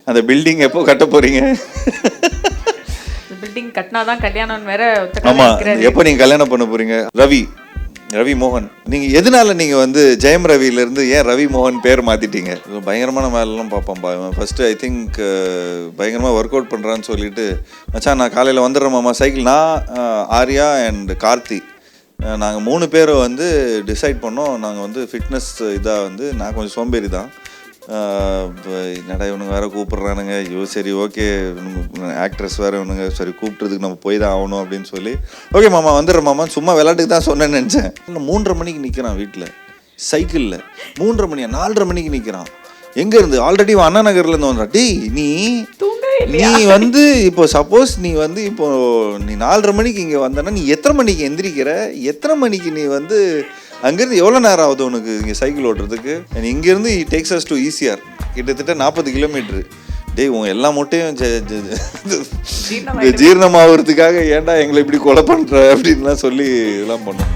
அந்த பில்டிங் எப்போ கட்ட போறீங்க? பில்டிங் கட்டினாதான் கல்யாணம் வேற. ஆமா, எப்போ நீங்க கல்யாணம் பண்ண போறீங்க? ரவி மோகன், நீங்க எதனால நீங்க வந்து ஜெயம் ரவில இருந்து ஏன் ரவி மோகன் பேர் மாத்திட்டீங்க? பயங்கரமான வேலைலாம் பார்ப்போம். ஃபர்ஸ்ட் ஐ திங்க் பயங்கரமா ஒர்க் அவுட் பண்றான்னு சொல்லிட்டு, மச்சான் நான் காலையில வந்துடுறேன் மாமா சைக்கிள். நான் ஆர்யா அண்ட் கார்த்தி நாங்கள் 3 பேரும் வந்து டிசைட் பண்ணோம். நாங்கள் வந்து ஃபிட்னஸ் இதாக வந்து நான் கொஞ்சம் சோம்பேறி தான். என்னடா இவனுங்க வேறு கூப்பிட்றானுங்க, ஐயோ சரி ஓகே ஆக்ட்ரஸ் வேறு இவனுங்க, சரி கூப்பிட்றதுக்கு நம்ம போய் தான் ஆகணும் அப்படின்னு சொல்லி, ஓகே மாமா வந்துடுறேன் மாமா, சும்மா விளையாட்டுக்கு தான் சொன்னேன்னு நினச்சேன். 3:30 மணிக்கு நிற்கிறான் வீட்டில் சைக்கிளில். 3:30 மணியா 4:30 மணிக்கு நிற்கிறான். எங்கேருந்து? ஆல்ரெடி அண்ணா நகர்லேருந்து வந்துடா. டேய் நீ வந்து இப்போ சப்போஸ் நீ வந்து இப்போ நீ 4:30 மணிக்கு இங்கே வந்தனா நீ எத்தனை மணிக்கு எந்திரிக்கிற? எத்தனை மணிக்கு நீ வந்து அங்கேருந்து எவ்வளோ நேரம் ஆகுது உனக்கு இங்கே சைக்கிள் ஓட்டுறதுக்கு? இங்கேருந்து டேக்ஸ் அஸ் டு ஈசிஆர் கிட்டத்தட்ட 40 கிலோமீட்ரு. டேய் உன் எல்லா மூட்டையும் ஜீரணமாகறதுக்காக ஏன்டா எங்களை இப்படி கொலை பண்ணுற அப்படின்லாம் சொல்லி இதெல்லாம் பண்ணோம்.